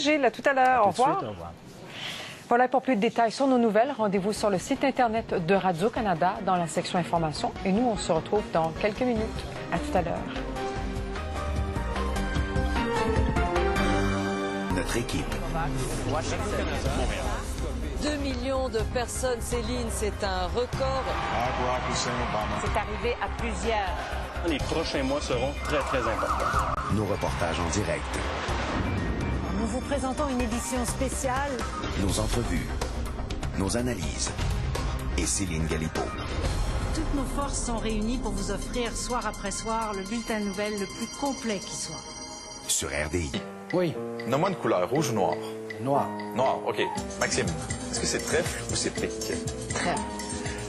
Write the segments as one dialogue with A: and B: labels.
A: Gilles, à tout à l'heure. Au revoir.
B: Au revoir.
A: Voilà, pour plus de détails sur nos nouvelles, rendez-vous sur le site Internet de Radio-Canada dans la section Information. Et nous, on se retrouve dans quelques minutes. À tout à l'heure.
C: Notre équipe.
D: 2 millions de personnes, Céline, c'est un record.
E: C'est arrivé à plusieurs.
B: Les prochains mois seront très, très importants.
C: Nos reportages en direct.
E: Nous vous présentons une édition spéciale.
C: Nos entrevues. Nos analyses. Et Céline Galipeau.
F: Toutes nos forces sont réunies pour vous offrir, soir après soir, le bulletin de nouvelles le plus complet qui soit.
C: Sur RDI.
G: Oui.
H: Nomme-moi une couleur, rouge ou noir?
G: Noir.
H: Noir, OK. Maxime, est-ce que c'est trèfle ou c'est pique?
F: Trèfle.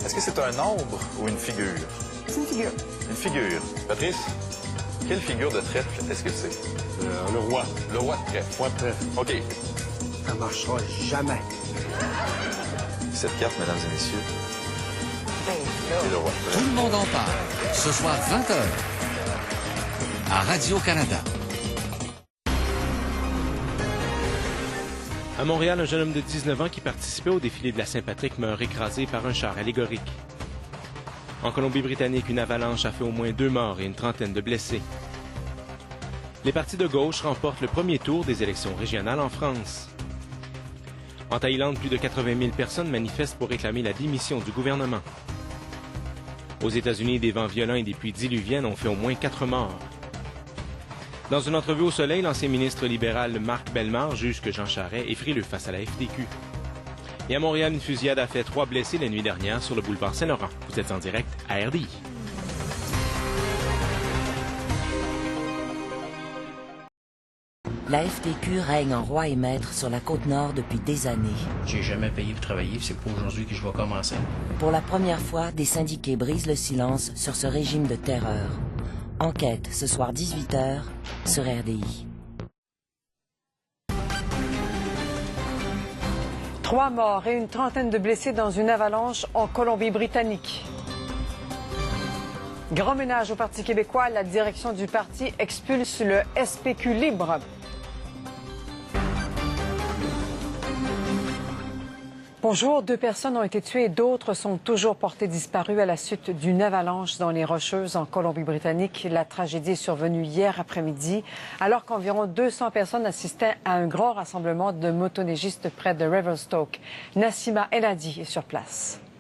H: Est-ce que c'est un nombre ou une figure?
F: C'est une figure.
H: Une figure. Patrice, quelle figure de trèfle est-ce que c'est?
B: Le roi.
H: Le roi de trèfle.
B: Roi de trèfle.
H: OK.
G: Ça marchera jamais.
H: Cette carte, mesdames et messieurs, c'est le roi de
I: Tout
H: trèfle.
I: le monde en parle. Ce soir, 20h. À Radio-Canada.
J: À Montréal, un jeune homme de 19 ans qui participait au défilé de la Saint-Patrick meurt écrasé par un char allégorique. En Colombie-Britannique, une avalanche a fait au moins 2 morts et une trentaine de blessés. Les partis de gauche remportent le premier tour des élections régionales en France. En Thaïlande, plus de 80 000 personnes manifestent pour réclamer la démission du gouvernement. Aux États-Unis, des vents violents et des pluies diluviennes ont fait au moins 4 morts. Dans une entrevue au Soleil, l'ancien ministre libéral Marc Bellemare juge que Jean Charest est frileux face à la FTQ. Et à Montréal, une fusillade a fait 3 blessés la nuit dernière sur le boulevard Saint-Laurent. Vous êtes en direct à RDI.
K: La FTQ règne en roi et maître sur la Côte-Nord depuis des années.
G: J'ai jamais payé pour travailler, c'est pas aujourd'hui que je vais commencer.
K: Pour la première fois, des syndiqués brisent le silence sur ce régime de terreur. Enquête ce soir 18h sur RDI.
A: 3 morts et une trentaine de blessés dans une avalanche en Colombie-Britannique. Grand ménage au Parti québécois, la direction du parti expulse le SPQ libre. Bonjour, 2 personnes ont été tuées et d'autres sont toujours portées disparues à la suite d'une avalanche dans les Rocheuses en Colombie-Britannique. La tragédie est survenue hier après-midi alors qu'environ 200 personnes assistaient à un grand rassemblement de motoneigistes près de Revelstoke. Nassima El Hadi est sur place.